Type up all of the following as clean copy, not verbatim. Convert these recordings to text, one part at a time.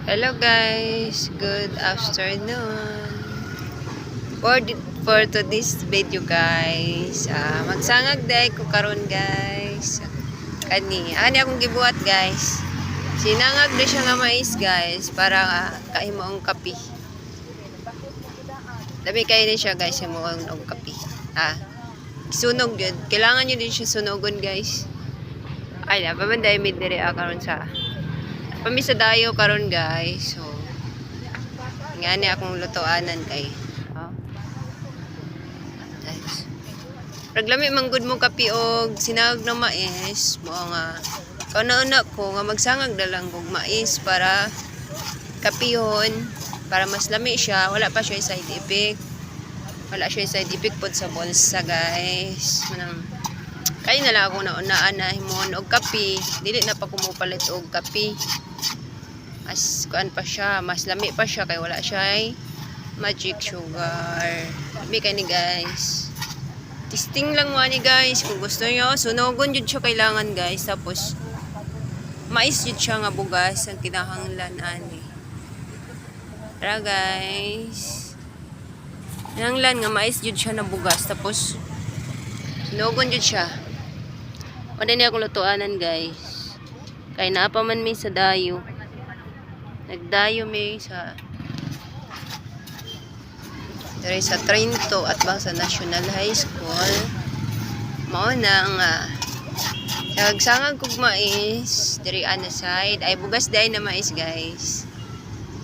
Hello guys, good afternoon. For, for today's video guys, magsangag day ko karon guys. Ani akong gibuhat guys. Sinangag na siya nga mais guys para kahimo ang kape. Dami kayo na siya guys, himo ang kape. Sunog yun. Kailangan nyo din siya sunogon guys. Ay na, pamanday may dire karon sa pamisa dayo karon guys. So ngani akong lutoanan kay. Guys. Raglami manggod mo kape og sinangag ng mais, mo nga kauna-una ko nga magsangag na lang og mais para kapihon, para mas lami siya, wala pa siya side effect. Wala siya side effect pod sa bulsa guys. Manang kay na lang ako naunaan na himon og kape, dili na pa kumupalit og kape. Mas kuan pa siya, mas lami pa siya kay wala siya ay magic sugar. Lami kay ni guys. Testing lang mo ni guys kung gusto niyo. Sunogon jud siya kailangan guys. Tapos mais jud siya nga bugas ang kinahanglan ani. Tara guys. Kinahanglan nga mais jud siya na bugas tapos sunogon jud siya. O din ako lutuanan guys. Kay naa pa man mi sa dayo. Nagdayo may sa diri sa Trinto at bang sa National High School. Mao na nga nagsangag kog mais diri ana side ay bugas day na mais guys.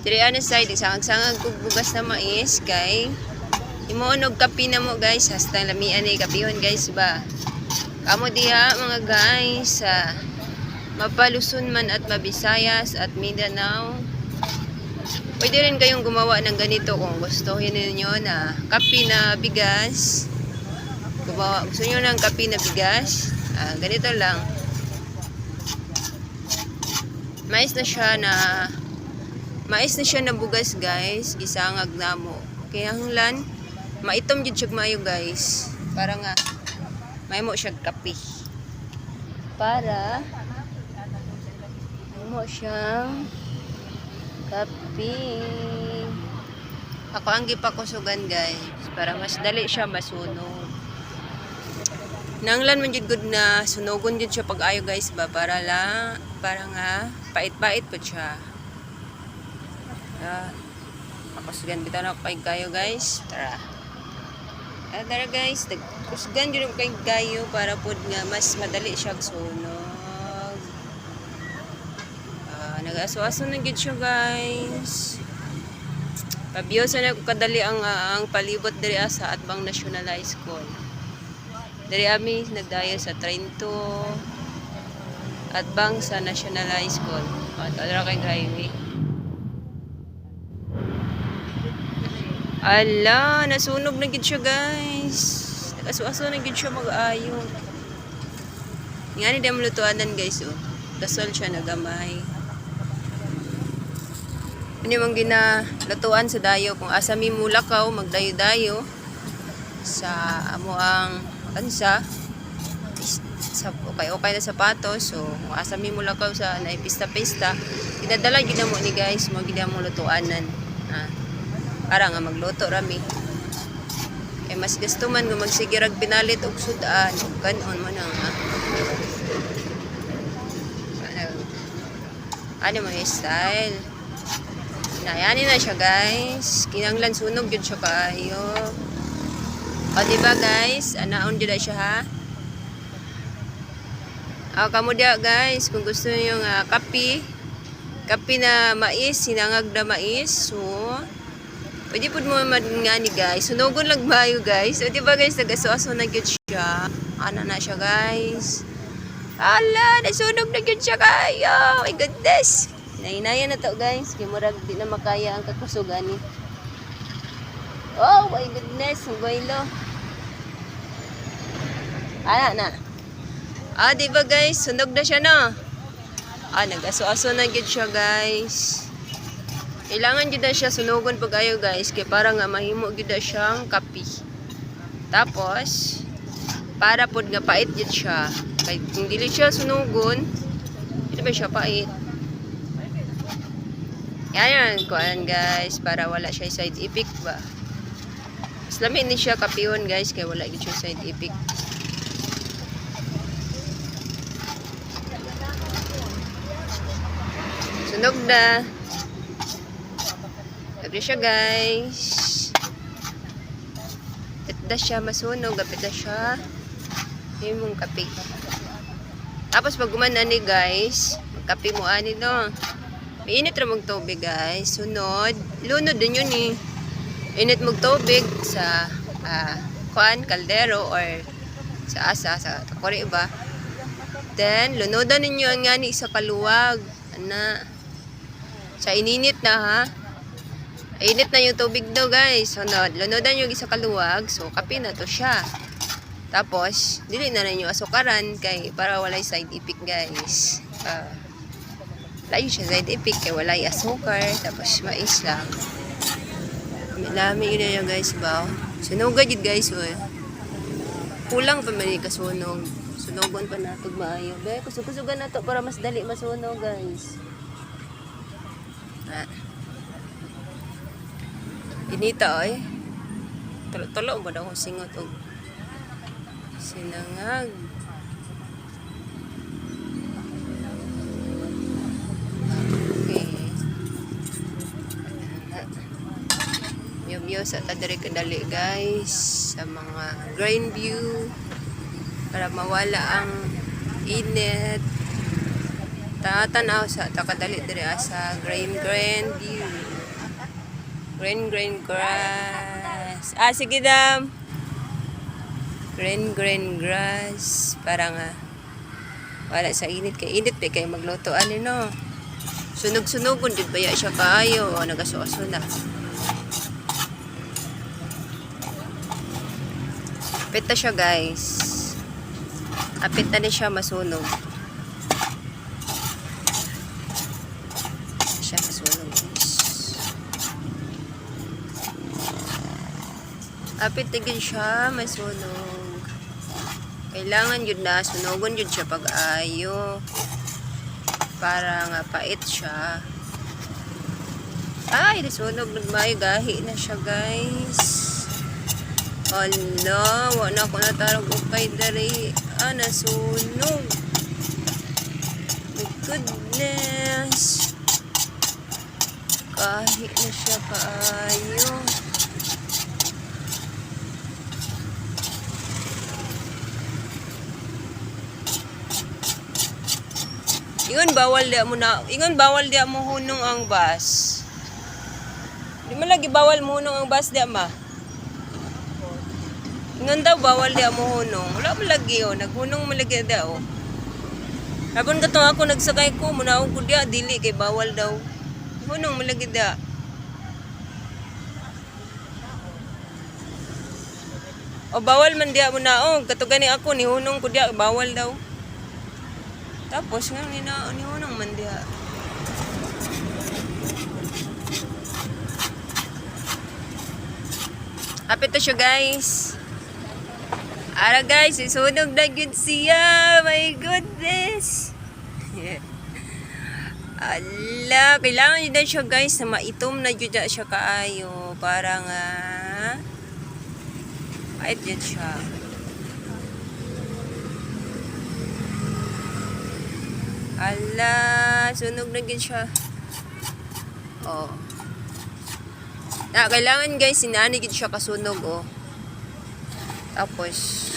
Diri ana side sangag kog bugas na mais kay imoon og kape na mo guys hasta lamian ni kapihon guys ba. Kamo diha mga guys Mapaluson man at Mabisayas at Mindanao. Pwede rin kayong gumawa ng ganito kung gusto niyo na kape na bigas. Gusto niyo ng kape na bigas. Ganito lang. Mais na siya na bugas guys. Gisangag na mo. Kaya hanglan, maitom jud siya maayo guys. Para nga, may mo siya kape. Para mo siyang kape. Ako ang gipakusugan guys para mas dali siya masunog. Nanglan man jud good na sunogon jud siya pag ayo guys ba para nga pait-pait po siya. Pakusugan bitaw na kay kayo guys. Tara guys, kusgan jud kay kayo para pod nga mas madali siya sunog. Nag-aso-aso na gid siya guys. Pabiyosa na ko kadali ang palibot diri sa Atbang National High School. Diri ami nagdayo sa Trinto Atbang sa National High School. Tara kay highway. Ala, nasunog na gid siya guys. Nag-aso-aso na gid siya mag-ayo. Ngani dem lutuanan guys Gasol siya nagamay. Ano mang ginalatuan sa dayo kung asa mi mulakaw magdayo-dayo sa amo ang kansa sa okay na sapatos. So kung asa mi mulakaw sa naipista-pista dinadala gid mo ni guys mo gid mo lutuanan para nga magluto rami kay mas gusto man kung magsigirag pinalit og sudan kanon man ano mo style. Nayani na siya guys. Kinanglan sunog yun siya kayo. O diba guys? Anaon yun na siya ha? Kamo dia guys. Kung gusto nyo kape. Kape na mais. Sinangag na mais. So, pwede po mo nga ni guys. Sunogon lang bayo guys. O diba guys? Nagaso-aso na yun siya. Ano na siya guys? Ala! Nasunog na yun siya kayo. Oh my goodness! Nainaya na to guys. Kimurag di na makaya ang kakusugan ni. Oh my goodness. Ang goylo. Na. Diba guys? Sunog na siya na. Nag-aso-aso na gid siya guys. Kailangan gid na siya sunogon pag ayo guys. Kaya para nga mahimo gid na siyang kape. Tapos, para pod nga pait gid siya. Kaya kung dili siya sunogon, hindi ba siya pait? Yan kuan guys, para wala siya side effect ba. Mas lami ni siya kapihon guys, kaya wala gid siya side effect. Sunog na. Agri siya guys. Kapit na siya masunog, kapit na siya. Yung mong kape. Tapos pag gumana ni guys, magkape mo ani no. Mainit ra mong tubig guys. Sunod, lunod din yun eh. Init mong tubig sa kuan, kaldero or sa asa, sa takori ba. Then, lunodan ninyo ang ngani sa kaluwag. Ana. Sa ininit na ha. Init na yung tubig daw guys. Sunod, lunodan yung isa kaluwag. So, kape na to siya. Tapos, dili na ninyo asukaran kay para walay side effect guys. Layo siya side effect kaya walay asukar. Tapos, mais lang. Lami yun na guys ba. Sunogan yun guys. Kulang pa man yung kasunog. Sunogon pa nato maayo. Be, kusog-kusugan na to para mas dali masunog guys. Inita oy. Tulo mo daw singot og sinangag. Okay. Yum sa tadiri kadali guys sa mga grain view para mawala ang init. Tatanaw sa takadali diri sa grain view. Green grass. Sige dam. Green grass. Para nga wala sa init. Kay init pa kay magluto. Ano no? Sunog-sunogon. Di ba siya kaayo? O nagaso-aso na. Apit na siya guys. Apit na siya masunog. Siya masunog guys. Apit tigil siya, masunog. Kailangan yun na, sunogon yun siya pag-ayo. Para nga pait siya. Ay, sunog nagmayo, gahi na siya guys. Ala, wala ko natarog okay dari. Nasunog. My goodness. Gahi na siya kaayo. Ingon bawal dia mo hunong ang bus. Di man lagi bawal mo hunong ang bus dia ma. Ingon daw bawal dia mo hunong. Wala man lagi naghunong man lagi daw. Habon katong ako nagsakay ko, munaog ko dia dili kay bawal daw. Hunong man lagi da. O bawal man dia mo naog, katugani ako ni hunong ko dia bawal daw. Tapos nga ninunong man diha. Apit to siya guys. Ara guys, isunog na good siya. My goodness. Ala, kailangan yun na siya guys na maitom na yun siya kaayo. Para nga mait yun siya. Ala, sunog na gid siya. Oh. Kailangan guys, sinani gid siya kasunog oh. Tapos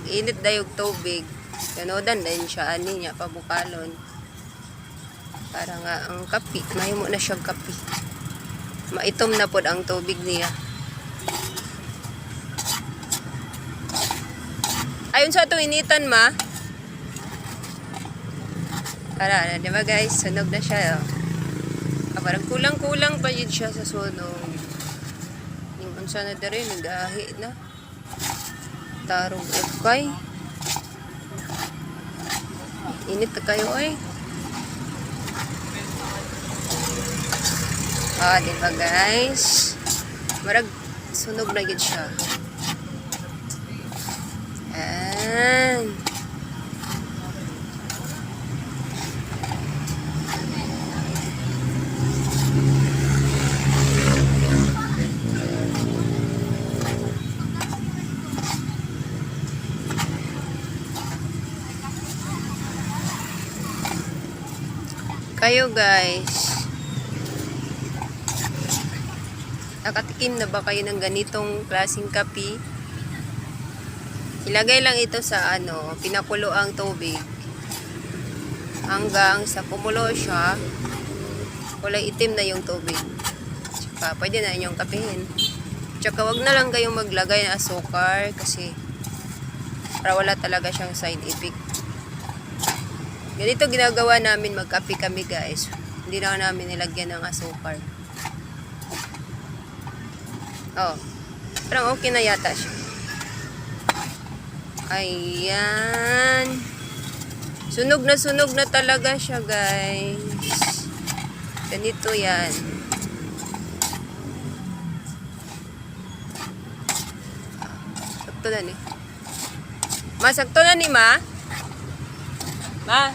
init dayog tubig. Kanodan din siya ani niya pabukalon. Para nga ang kape, mahimo na siyang kape. Maitom na pod ang tubig niya. Ayon sa to initan ma. Para, di ba guys, sunog na siya. Parang kulang-kulang pa yun siya sa sunog. Yung unsa na dari, nagahi na. Tarong ukay. Init na kayo ay. Di ba guys? Marag sunog na yun siya. Kayo guys, nakatikim na ba kayo ng ganitong klaseng kape? Ilagay lang ito sa pinakulo ang tubig. Hanggang sa kumulo siya, kulay itim na yung tubig. Tsaka pwede na inyong kapehin. Tsaka wag na lang kayong maglagay ng asukar kasi para wala talaga siyang side effect. Ganito ginagawa namin magkape kami guys. Hindi na namin nilagyan ng asukar. Oh, parang okay na yata siya. Ayan. Sunog na talaga siya guys. Ganito yan. Sakto na ni. Masakto na ni ma? Ma?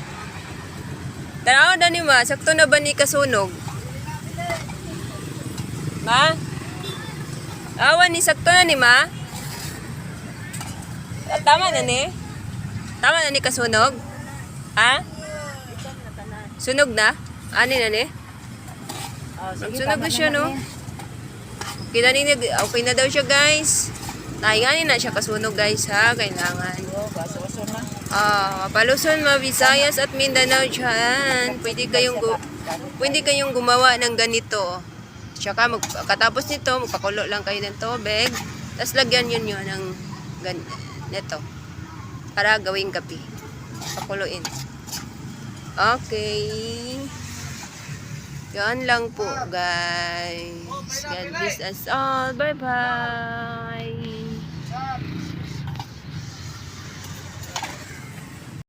Tanaw na ni ma, sakto na ba ni kasunog? Ma? Awan ni sakto na ni ma? Tama na ni? Tama na ni kasunog? Ha? Sunog na? Ani na ni? Sunog na siya no? Okay na daw siya guys. Tahinganin na siya kasunog guys ha, kailangan. Paluson, Visayas at Mindanao dyan. Pwede kayong gumawa ng ganito. Tsaka katapos nito, magpakulo lang kayo ng tubig. Tapos lagyan yun ng neto. Para gawing kape. Pakuluin. Okay. Yan lang po guys. God bless us all. Bye bye.